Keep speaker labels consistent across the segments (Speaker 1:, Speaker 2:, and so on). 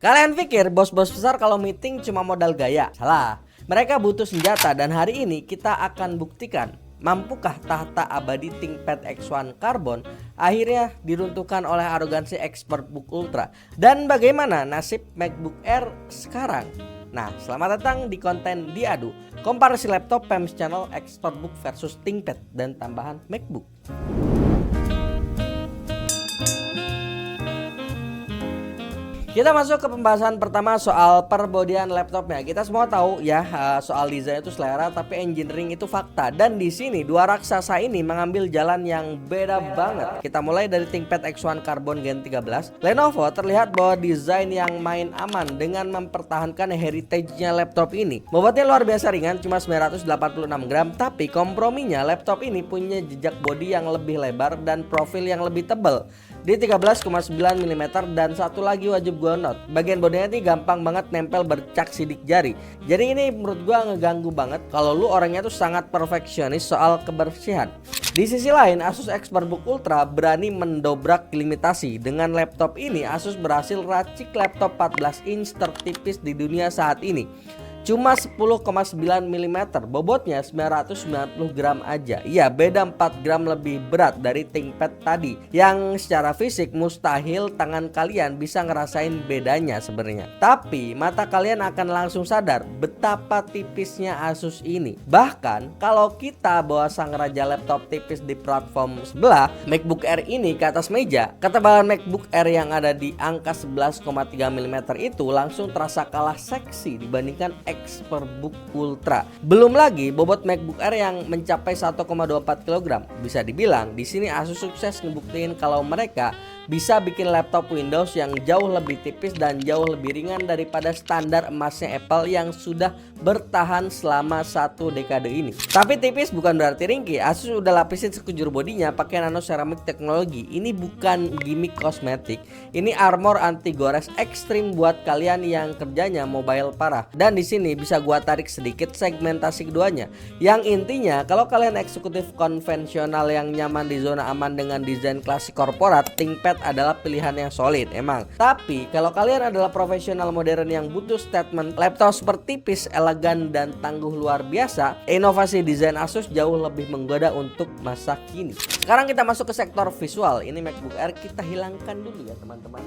Speaker 1: Kalian pikir bos-bos besar kalau meeting cuma modal gaya? Salah. Mereka butuh senjata dan hari ini kita akan buktikan mampukah tahta abadi ThinkPad X1 Carbon akhirnya diruntuhkan oleh arogansi ExpertBook Ultra. Dan bagaimana nasib MacBook Air sekarang? Nah, selamat datang di konten Diadu, komparasi laptop PEMS Channel ExpertBook versus ThinkPad dan tambahan MacBook. Kita masuk ke pembahasan pertama soal perbodian laptopnya. Kita semua tahu ya soal desain itu selera, tapi engineering itu fakta. Dan di sini dua raksasa ini mengambil jalan yang beda banget. Kita mulai dari ThinkPad X1 Carbon Gen 13. Lenovo terlihat bahwa desain yang main aman dengan mempertahankan heritage-nya laptop ini. Bobotnya luar biasa ringan, cuma 986 gram, tapi komprominya laptop ini punya jejak bodi yang lebih lebar dan profil yang lebih tebal di 13,9 mm. Dan satu lagi wajib gua note, bagian bodinya ini gampang banget nempel bercak sidik jari. Jadi ini menurut gua ngeganggu banget kalau lu orangnya tuh sangat perfeksionis soal kebersihan. Di sisi lain, Asus ExpertBook Ultra berani mendobrak limitasi. Dengan laptop ini Asus berhasil racik laptop 14 inch tertipis di dunia saat ini. Cuma 10,9 mm, bobotnya 990 gram aja. Iya, beda 4 gram lebih berat dari ThinkPad tadi, yang secara fisik mustahil tangan kalian bisa ngerasain bedanya sebenarnya. Tapi mata kalian akan langsung sadar betapa tipisnya Asus ini. Bahkan kalau kita bawa sang raja laptop tipis di platform sebelah, MacBook Air ini ke atas meja, ketebalan MacBook Air yang ada di angka 11,3 mm itu langsung terasa kalah seksi dibandingkan ExpertBook Ultra. Belum lagi bobot MacBook Air yang mencapai 1,24 kg. Bisa dibilang di sini Asus sukses ngebuktiin kalau mereka bisa bikin laptop Windows yang jauh lebih tipis dan jauh lebih ringan daripada standar emasnya Apple yang sudah bertahan selama 1 dekade ini. Tapi tipis bukan berarti ringkih. Asus udah lapisin sekujur bodinya pakai nano ceramic teknologi. Ini bukan gimmick kosmetik, ini armor anti gores ekstrim buat kalian yang kerjanya mobile parah. Dan di sini bisa gua tarik sedikit segmentasi keduanya, yang intinya kalau kalian eksekutif konvensional yang nyaman di zona aman dengan desain klasik korporat, ThinkPad adalah pilihan yang solid emang. Tapi kalau kalian adalah profesional modern yang butuh statement laptop super tipis, elegan dan tangguh luar biasa, inovasi desain Asus jauh lebih menggoda untuk masa kini. Sekarang kita masuk ke sektor visual. Ini MacBook Air kita hilangkan dulu ya teman-teman.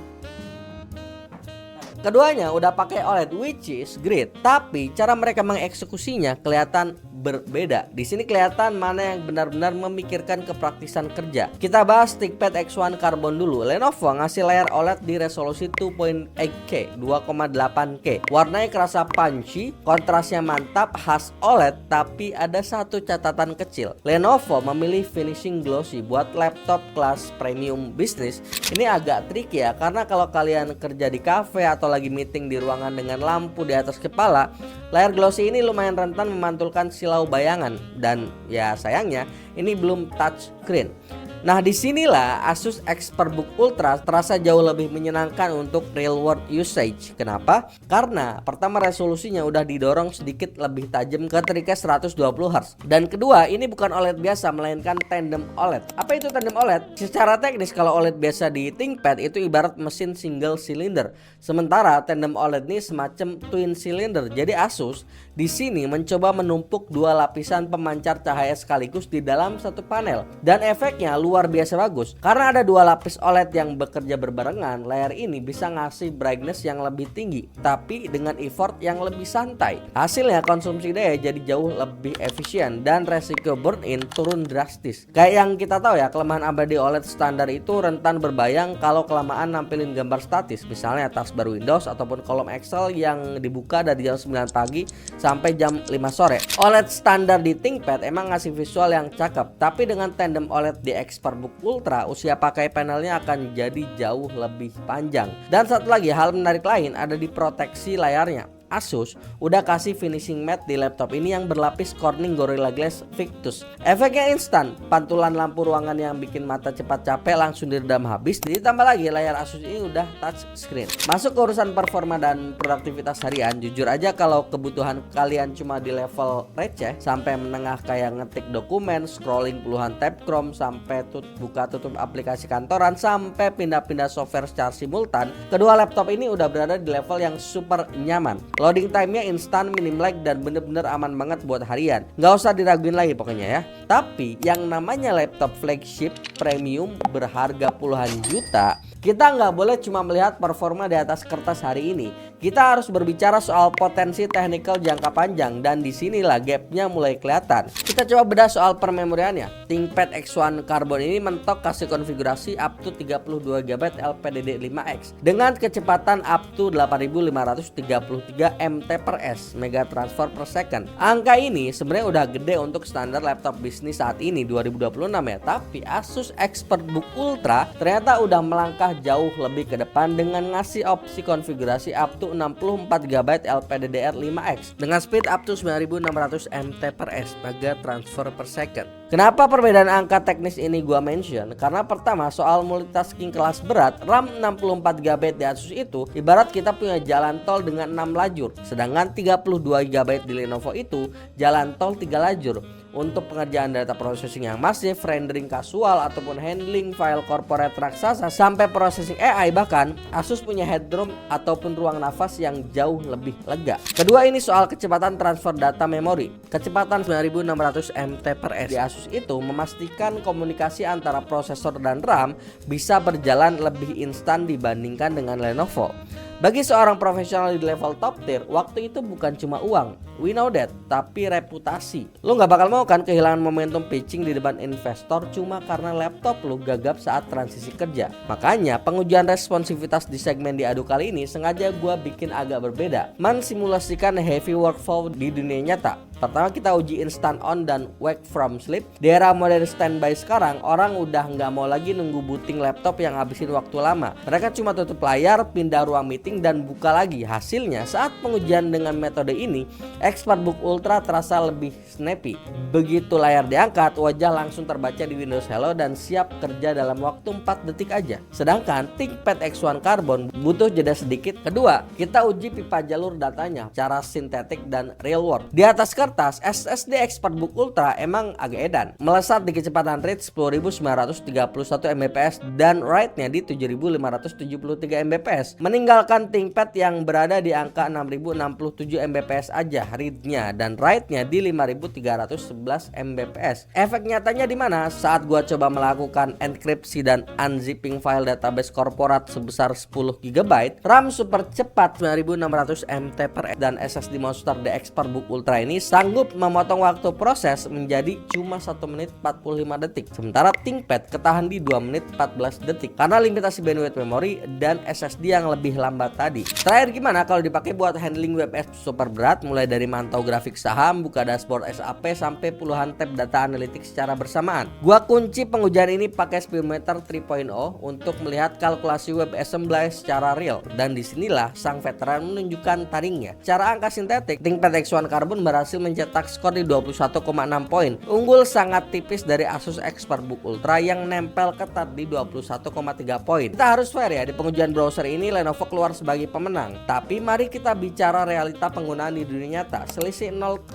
Speaker 1: Keduanya udah pakai OLED, which is great, tapi cara mereka mengeksekusinya kelihatan berbeda. Di sini kelihatan mana yang benar-benar memikirkan kepraktisan kerja. Kita bahas ThinkPad X1 Carbon dulu. Lenovo ngasih layar OLED di resolusi 2.8K, 2,8K. Warnanya kerasa punchy, kontrasnya mantap, khas OLED, tapi ada satu catatan kecil. Lenovo memilih finishing glossy buat laptop kelas premium bisnis. Ini agak tricky ya, karena kalau kalian kerja di cafe atau lagi meeting di ruangan dengan lampu di atas kepala, layar glossy ini lumayan rentan memantulkan silau bayangan. Dan ya sayangnya ini belum touch screen. Nah disinilah Asus ExpertBook Ultra terasa jauh lebih menyenangkan untuk real world usage. Kenapa? Karena pertama resolusinya udah didorong sedikit lebih tajam ke 120Hz. Dan kedua, ini bukan OLED biasa melainkan tandem OLED. Apa itu tandem OLED? Secara teknis kalau OLED biasa di ThinkPad itu ibarat mesin single cylinder, sementara tandem OLED ini semacam twin cylinder. Jadi Asus di sini mencoba menumpuk dua lapisan pemancar cahaya sekaligus di dalam satu panel, dan efeknya luar biasa bagus. Karena ada dua lapis OLED yang bekerja berbarengan, layar ini bisa ngasih brightness yang lebih tinggi tapi dengan effort yang lebih santai. Hasilnya konsumsi daya jadi jauh lebih efisien dan resiko burn-in turun drastis. Kayak yang kita tahu ya, kelemahan abadi OLED standar itu rentan berbayang kalau kelamaan nampilin gambar statis, misalnya taskbar Windows ataupun kolom Excel yang dibuka dari jam 9 pagi sampai jam 5 sore. OLED standar di ThinkPad emang ngasih visual yang cakep, tapi dengan tandem OLED di ExpertBook Ultra, usia pakai panelnya akan jadi jauh lebih panjang. Dan satu lagi hal menarik lain ada di proteksi layarnya. Asus udah kasih finishing matte di laptop ini yang berlapis Corning Gorilla Glass Victus. Efeknya instan, pantulan lampu ruangan yang bikin mata cepat capek langsung diredam habis. Ditambah lagi layar Asus ini udah touch screen. Masuk ke urusan performa dan produktivitas harian, jujur aja kalau kebutuhan kalian cuma di level receh sampai menengah kayak ngetik dokumen, scrolling puluhan tab Chrome, sampai buka tutup aplikasi kantoran, sampai pindah-pindah software secara simultan, kedua laptop ini udah berada di level yang super nyaman. Loading time-nya instan, minim lag, dan bener-bener aman banget buat harian. Nggak usah diraguin lagi pokoknya ya. Tapi yang namanya laptop flagship premium berharga puluhan juta, kita nggak boleh cuma melihat performa di atas kertas hari ini. Kita harus berbicara soal potensi technical jangka panjang, dan disinilah gapnya mulai kelihatan. Kita coba bedah soal permemoriannya. ThinkPad X1 Carbon ini mentok kasih konfigurasi up to 32GB LPDDR5X dengan kecepatan up to 8533 MT/s mega transfer per second. Angka ini sebenarnya udah gede untuk standar laptop bisnis saat ini 2026 ya. Tapi Asus ExpertBook Ultra ternyata udah melangkah jauh lebih ke depan dengan ngasih opsi konfigurasi up to 64GB LPDDR5X dengan speed up to 9600 MT/s mega transfer per second. Kenapa perbedaan angka teknis ini gua mention? Karena pertama, soal multitasking kelas berat, RAM 64GB di Asus itu ibarat kita punya jalan tol dengan 6 lajur, sedangkan 32GB di Lenovo itu jalan tol 3 lajur. Untuk pengerjaan data processing yang masif, rendering kasual, ataupun handling file corporate raksasa sampai processing AI, bahkan Asus punya headroom ataupun ruang nafas yang jauh lebih lega. Kedua, ini soal kecepatan transfer data memori. Kecepatan 9600 MT/s di Asus itu memastikan komunikasi antara prosesor dan RAM bisa berjalan lebih instan dibandingkan dengan Lenovo. Bagi seorang profesional di level top tier, waktu itu bukan cuma uang, we know that, tapi reputasi. Lo gak bakal mau kan kehilangan momentum pitching di depan investor cuma karena laptop lo gagap saat transisi kerja. Makanya pengujian responsivitas di segmen diadu kali ini sengaja gua bikin agak berbeda, mensimulasikan heavy workflow di dunia nyata. Pertama, kita uji instant on dan wake from sleep. Di era modern standby sekarang, orang udah nggak mau lagi nunggu booting laptop yang habisin waktu lama. Mereka cuma tutup layar, pindah ruang meeting, dan buka lagi. Hasilnya, saat pengujian dengan metode ini, ExpertBook Ultra terasa lebih snappy. Begitu layar diangkat, wajah langsung terbaca di Windows Hello dan siap kerja dalam waktu 4 detik aja. Sedangkan ThinkPad X1 Carbon butuh jeda sedikit. Kedua, kita uji pipa jalur datanya secara sintetik dan real world. Di atas kertas, SSD ExpertBook Ultra emang agak edan, melesat di kecepatan read 10.931 Mbps dan write-nya di 7.573 Mbps, meninggalkan ThinkPad yang berada di angka 6.067 Mbps aja read-nya dan write-nya di 5.311 Mbps. Efek nyatanya di mana? Saat gua coba melakukan enkripsi dan unzipping file database korporat sebesar 10 GB, RAM super cepat 9600 MT/s dan SSD monster di ExpertBook Ultra ini sanggup memotong waktu proses menjadi cuma 1 menit 45 detik. Sementara ThinkPad ketahan di 2 menit 14 detik karena limitasi bandwidth memori dan SSD yang lebih lambat tadi. Terakhir, gimana kalau dipakai buat handling web apps super berat, mulai dari mantau grafik saham, buka dashboard SAP, sampai puluhan tab data analitik secara bersamaan. Gua kunci pengujian ini pakai Speedometer 3.0 untuk melihat kalkulasi web assembly secara real, dan disinilah sang veteran menunjukkan taringnya. Secara angka sintetik, ThinkPad X1 Carbon berhasil mencetak skor di 21,6 poin, unggul sangat tipis dari Asus ExpertBook Ultra yang nempel ketat di 21,3 poin. Kita harus fair ya, di pengujian browser ini Lenovo keluar sebagai pemenang. Tapi mari kita bicara realita penggunaan di dunia nyata. Selisih 0,3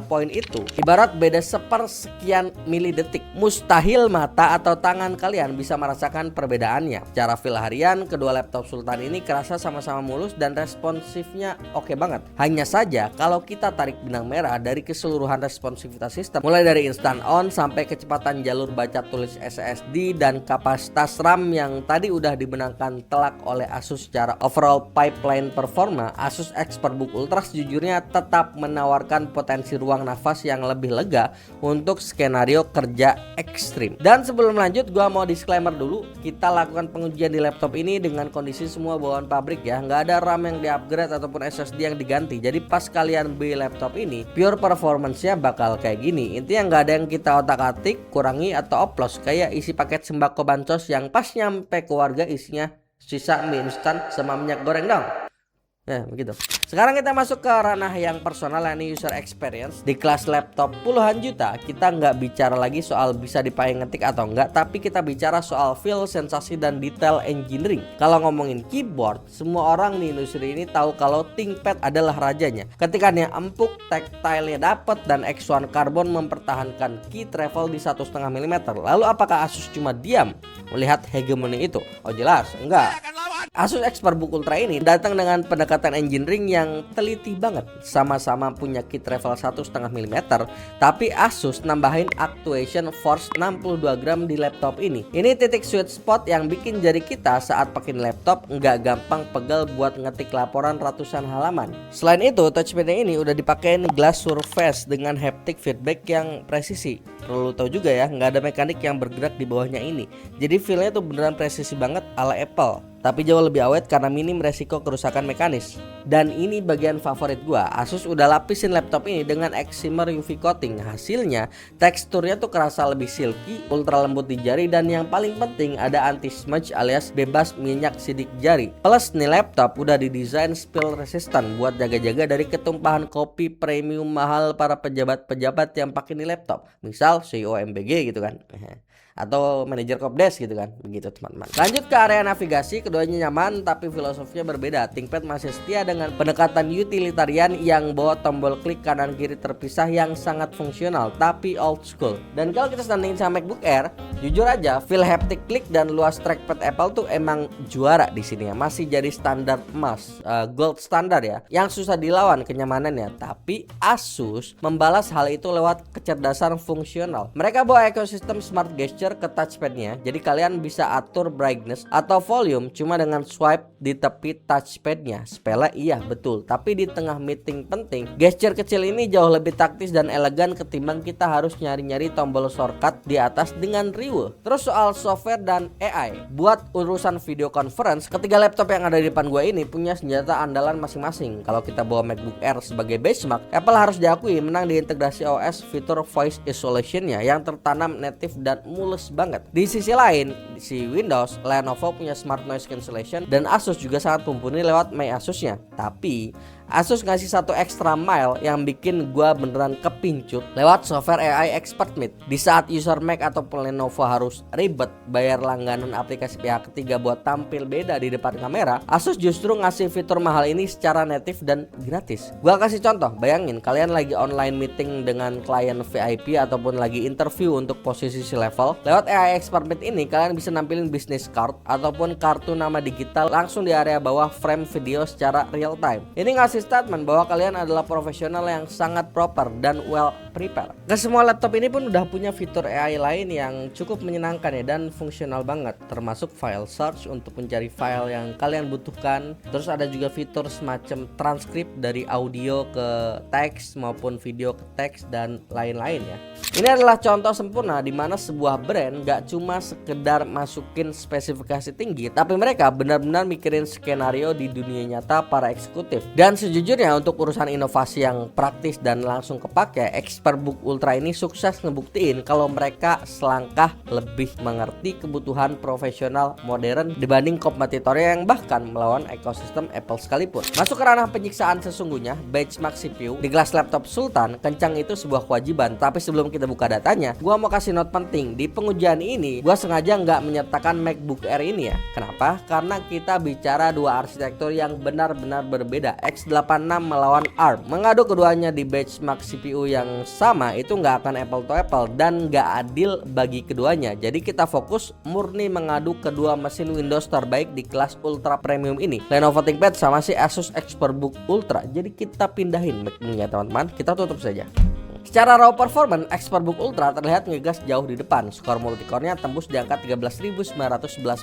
Speaker 1: poin itu ibarat beda sepersekian milidetik. Mustahil mata atau tangan kalian bisa merasakan perbedaannya. Secara feel harian, kedua laptop Sultan ini kerasa sama-sama mulus dan responsifnya oke banget. Hanya saja kalau kita tarik benang merah dari keseluruhan responsivitas sistem, mulai dari instant on sampai kecepatan jalur baca tulis SSD dan kapasitas RAM yang tadi udah dibenangkan telak oleh Asus, secara overall pipeline performa, Asus ExpertBook Ultra sejujurnya tetap menawarkan potensi ruang nafas yang lebih lega untuk skenario kerja ekstrim. Dan sebelum lanjut, gua mau disclaimer dulu, kita lakukan pengujian di laptop ini dengan kondisi semua bawaan pabrik ya, nggak ada RAM yang di-upgrade ataupun SSD yang diganti. Jadi pas kalian beli laptop ini, pure performance-nya bakal kayak gini. Intinya nggak ada yang kita otak-atik, kurangi atau oplos kayak isi paket sembako bansos yang pas nyampe ke warga isinya sisa mie instan sama minyak goreng dong. Nah, begitu. Sekarang kita masuk ke ranah yang personal, yakni user experience. Di kelas laptop puluhan juta, kita nggak bicara lagi soal bisa dipakai ngetik atau enggak, tapi kita bicara soal feel, sensasi, dan detail engineering. Kalau ngomongin keyboard, semua orang di industri ini tahu kalau ThinkPad adalah rajanya. Ketikannya empuk, tactile-nya dapat, dan X1 Carbon mempertahankan key travel di 1,5 mm. Lalu apakah Asus cuma diam melihat hegemoni itu? Oh jelas, enggak. Asus ExpertBook Ultra ini datang dengan pendekatan engineering yang teliti banget. Sama-sama punya key travel 1,5 mm, tapi Asus nambahin actuation force 62 gram di laptop ini. Ini titik sweet spot yang bikin jari kita saat pakai laptop nggak gampang pegel buat ngetik laporan ratusan halaman. Selain itu, touchpadnya ini udah dipakein glass surface dengan haptic feedback yang presisi. Perlu tahu juga ya, nggak ada mekanik yang bergerak di bawahnya ini. Jadi feelnya tuh beneran presisi banget ala Apple, tapi jauh lebih awet karena minim resiko kerusakan mekanis. Dan ini bagian favorit gua, Asus udah lapisin laptop ini dengan Excimer UV coating. Hasilnya teksturnya tuh kerasa lebih silky, ultra lembut di jari, dan yang paling penting ada anti smudge alias bebas minyak sidik jari. Plus nih laptop udah didesain spill resistant buat jaga-jaga dari ketumpahan kopi premium mahal para pejabat-pejabat yang pakai nih laptop. Misal CEO MBG gitu kan, atau manajer Kopdes gitu kan, begitu teman-teman. Lanjut ke area navigasi, keduanya nyaman tapi filosofinya berbeda. ThinkPad masih setia dengan pendekatan utilitarian yang bawa tombol klik kanan kiri terpisah yang sangat fungsional tapi old school. Dan kalau kita sandingin sama MacBook Air, jujur aja feel haptic klik dan luas trackpad Apple tuh emang juara di sini ya. Masih jadi standar emas, gold standar ya, yang susah dilawan kenyamanannya. Tapi Asus membalas hal itu lewat kecerdasan fungsional. Mereka bawa ekosistem smart gesture ke touchpadnya, jadi kalian bisa atur brightness atau volume cuma dengan swipe di tepi touchpadnya. Sepele iya betul, tapi di tengah meeting penting, gesture kecil ini jauh lebih taktis dan elegan ketimbang kita harus nyari-nyari tombol shortcut di atas dengan riweuh. Terus soal software dan AI, buat urusan video conference, ketiga laptop yang ada di depan gue ini punya senjata andalan masing-masing. Kalau kita bawa MacBook Air sebagai benchmark, Apple harus diakui menang di integrasi OS fitur voice isolationnya yang tertanam native dan mulus banget. Di sisi lain, si Windows, Lenovo punya smart noise cancellation dan Asus juga sangat mumpuni lewat My Asusnya. Tapi Asus ngasih satu extra mile yang bikin gua beneran kepincut lewat software AI ExpertMeet. Di saat user Mac ataupun Lenovo harus ribet bayar langganan aplikasi pihak ketiga buat tampil beda di depan kamera, Asus justru ngasih fitur mahal ini secara native dan gratis. Gua kasih contoh, bayangin kalian lagi online meeting dengan klien VIP ataupun lagi interview untuk posisi level. Lewat AI ExpertMeet ini kalian bisa nampilin business card ataupun kartu nama digital langsung di area bawah frame video secara real time. Ini ngasih statement bahwa kalian adalah profesional yang sangat proper dan well prepared. Ke semua laptop ini pun udah punya fitur AI lain yang cukup menyenangkan ya dan fungsional banget, termasuk file search untuk mencari file yang kalian butuhkan. Terus ada juga fitur semacam transkrip dari audio ke teks maupun video ke teks dan lain-lain ya. Ini adalah contoh sempurna di mana sebuah brand gak cuma sekedar masukin spesifikasi tinggi, tapi mereka benar-benar mikirin skenario di dunia nyata para eksekutif. Dan sejujurnya untuk urusan inovasi yang praktis dan langsung kepake, ExpertBook Ultra ini sukses ngebuktiin kalau mereka selangkah lebih mengerti kebutuhan profesional modern dibanding kompetitornya yang bahkan melawan ekosistem Apple sekalipun. Masuk ke ranah penyiksaan sesungguhnya, benchmark CPU di kelas laptop Sultan kencang itu sebuah kewajiban. Tapi sebelum kita buka datanya, gua mau kasih note penting. Di pengujian ini gua sengaja nggak menyertakan MacBook Air ini ya. Kenapa? Karena kita bicara dua arsitektur yang benar-benar berbeda. X86 melawan ARM. Mengadu keduanya di benchmark CPU yang sama itu nggak akan apple to apple dan nggak adil bagi keduanya. Jadi kita fokus murni mengadu kedua mesin Windows terbaik di kelas ultra premium ini, Lenovo ThinkPad sama si Asus ExpertBook Ultra. Jadi kita pindahin Mac-nya teman-teman, kita tutup saja. Secara raw performance, ExpertBook Ultra terlihat ngegas jauh di depan. Skor multicore-nya tembus di angka 13.911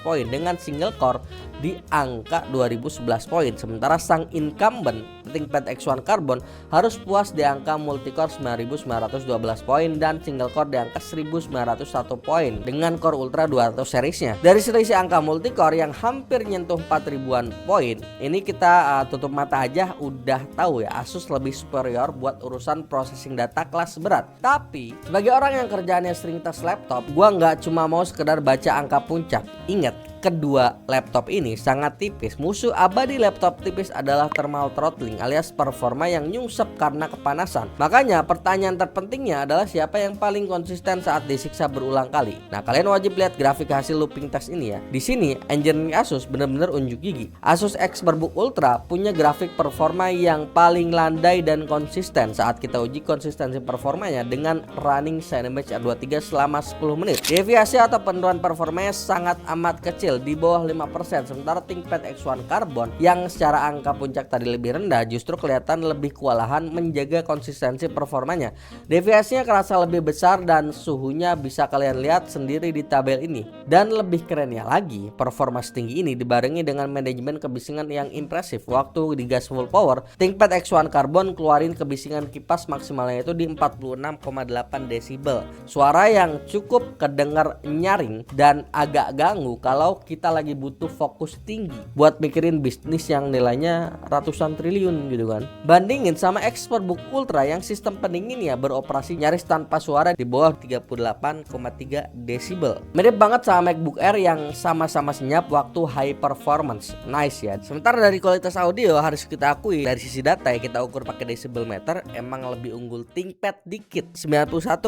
Speaker 1: poin dengan single core di angka 2011 poin. Sementara sang incumbent ThinkPad X1 Carbon harus puas di angka multicore 9.912 poin dan single core di angka 1.901 poin dengan core Ultra 200 seriesnya. Dari selisih angka multicore yang hampir nyentuh 4.000-an poin, ini kita tutup mata aja udah tahu ya Asus lebih superior buat urusan processing data kelas berat. Tapi sebagai orang yang kerjaannya sering tes laptop, gua nggak cuma mau sekedar baca angka puncak. Ingat, kedua laptop ini sangat tipis. Musuh abadi laptop tipis adalah thermal throttling alias performa yang nyungsep karena kepanasan. Makanya pertanyaan terpentingnya adalah siapa yang paling konsisten saat disiksa berulang kali. Nah, kalian wajib lihat grafik hasil looping test ini ya. Di sini engineering Asus benar-benar unjuk gigi. Asus ExpertBook Ultra punya grafik performa yang paling landai dan konsisten saat kita uji konsistensi performanya dengan running Cinebench R23 selama 10 menit. Deviasi atau penurunan performanya sangat amat kecil, di bawah 5%. Sementara ThinkPad X1 Carbon yang secara angka puncak tadi lebih rendah justru kelihatan lebih kewalahan menjaga konsistensi performanya. Deviasinya kerasa lebih besar dan suhunya bisa kalian lihat sendiri di tabel ini. Dan lebih kerennya lagi, performa setinggi ini dibarengi dengan manajemen kebisingan yang impresif. Waktu digas full power, ThinkPad X1 Carbon keluarin kebisingan kipas maksimalnya itu di 46,8 desibel. Suara yang cukup kedengar nyaring dan agak ganggu kalau kita lagi butuh fokus tinggi buat mikirin bisnis yang nilainya ratusan triliun gitu kan. Bandingin sama ExpertBook Ultra yang sistem pendinginnya beroperasi nyaris tanpa suara di bawah 38,3 desibel. Mirip banget sama MacBook Air yang sama-sama senyap waktu high performance. Nice ya. Sementara dari kualitas audio harus kita akui dari sisi data ya, kita ukur pakai decibel meter emang lebih unggul ThinkPad dikit. 91,9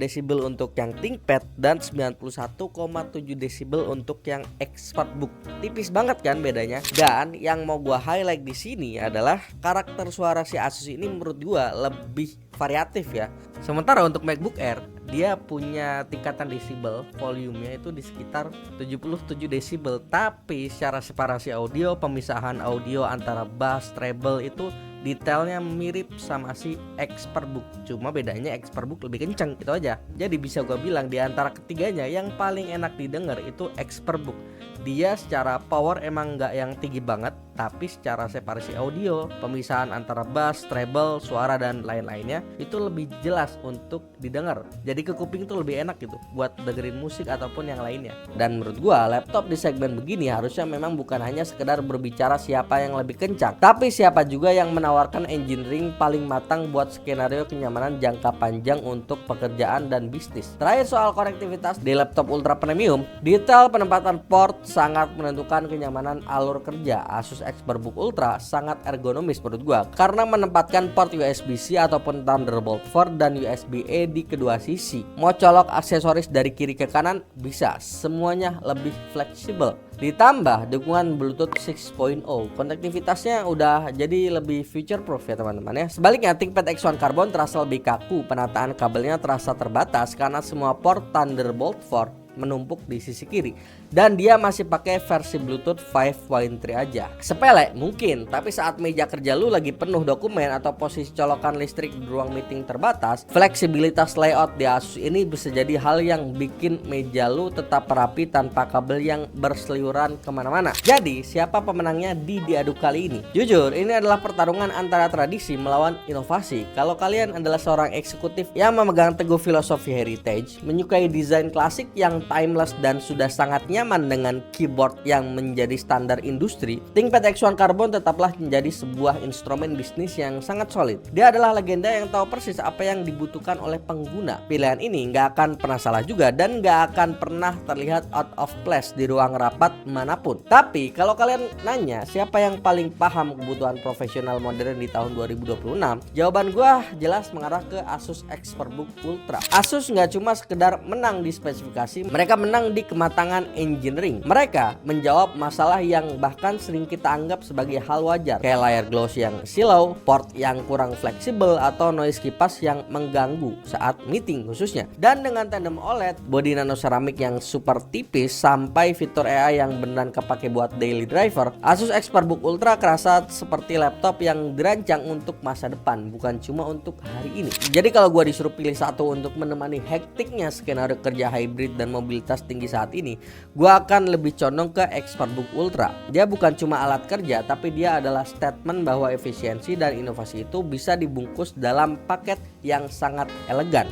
Speaker 1: desibel untuk yang ThinkPad dan 91,7 desibel untuk yang ExpertBook. Tipis banget kan bedanya. Dan yang mau gua highlight di sini adalah karakter suara si Asus ini menurut gua lebih variatif ya. Sementara untuk MacBook Air dia punya tingkatan desibel, volumenya itu di sekitar 77 desibel, tapi secara separasi audio, pemisahan audio antara bass, treble itu detailnya mirip sama si ExpertBook. Cuma bedanya ExpertBook lebih kenceng, itu aja. Jadi bisa gue bilang di antara ketiganya yang paling enak didengar itu ExpertBook. Dia secara power emang nggak yang tinggi banget, tapi secara separasi audio, pemisahan antara bass, treble, suara dan lain-lainnya itu lebih jelas untuk didengar. Jadi ke kuping tuh lebih enak gitu buat dengerin musik ataupun yang lainnya. Dan menurut gua laptop di segmen begini harusnya memang bukan hanya sekedar berbicara siapa yang lebih kencang, tapi siapa juga yang menawarkan engineering paling matang buat skenario kenyamanan jangka panjang untuk pekerjaan dan bisnis. Terakhir soal konektivitas di laptop ultra premium, detail penempatan port sangat menentukan kenyamanan alur kerja. Asus ExpertBook Ultra sangat ergonomis menurut gua karena menempatkan port USB-C ataupun Thunderbolt 4 dan USB-A di kedua sisi. Mau colok aksesoris dari kiri ke kanan bisa, semuanya lebih fleksibel. Ditambah dukungan Bluetooth 6.0, konektivitasnya udah jadi lebih future proof ya teman-teman ya. Sebaliknya ThinkPad X1 Carbon terasa lebih kaku, penataan kabelnya terasa terbatas karena semua port Thunderbolt 4 menumpuk di sisi kiri dan dia masih pakai versi Bluetooth 5.3 aja. Sepele mungkin, tapi saat meja kerja lu lagi penuh dokumen atau posisi colokan listrik di ruang meeting terbatas, fleksibilitas layout di Asus ini bisa jadi hal yang bikin meja lu tetap rapi tanpa kabel yang berseliweran kemana-mana. Jadi siapa pemenangnya di diadu kali ini? Jujur ini adalah pertarungan antara tradisi melawan inovasi. Kalau kalian adalah seorang eksekutif yang memegang teguh filosofi heritage, menyukai desain klasik yang timeless dan sudah sangat nyaman dengan keyboard yang menjadi standar industri, ThinkPad X1 Carbon tetaplah menjadi sebuah instrumen bisnis yang sangat solid. Dia adalah legenda yang tahu persis apa yang dibutuhkan oleh pengguna. Pilihan ini nggak akan pernah salah juga dan nggak akan pernah terlihat out of place di ruang rapat manapun. Tapi kalau kalian nanya siapa yang paling paham kebutuhan profesional modern di tahun 2026, jawaban gua jelas mengarah ke Asus ExpertBook Ultra. Asus nggak cuma sekedar menang di spesifikasi, mereka menang di kematangan engineering. Mereka menjawab masalah yang bahkan sering kita anggap sebagai hal wajar, kayak layar gloss yang silau, port yang kurang fleksibel, atau noise kipas yang mengganggu saat meeting khususnya. Dan dengan tandem OLED, body nano ceramic yang super tipis, sampai fitur AI yang beneran kepake buat daily driver, Asus ExpertBook Ultra kerasa seperti laptop yang dirancang untuk masa depan, bukan cuma untuk hari ini. Jadi kalau gua disuruh pilih satu untuk menemani hektiknya skenario kerja hybrid dan mobilitas tinggi saat ini, gua akan lebih condong ke ExpertBook Ultra. Dia bukan cuma alat kerja, tapi dia adalah statement bahwa efisiensi dan inovasi itu bisa dibungkus dalam paket yang sangat elegan.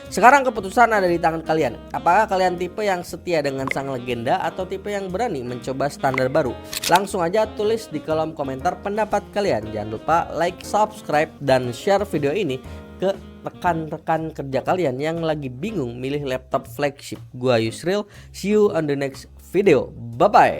Speaker 1: Sekarang keputusan ada di tangan kalian. Apakah kalian tipe yang setia dengan sang legenda atau tipe yang berani mencoba standar baru? Langsung aja tulis di kolom komentar pendapat kalian. Jangan lupa like, subscribe, dan share video ini ke rekan-rekan kerja kalian yang lagi bingung milih laptop flagship. Gua Yusril, see you on the next video. video. Bye bye.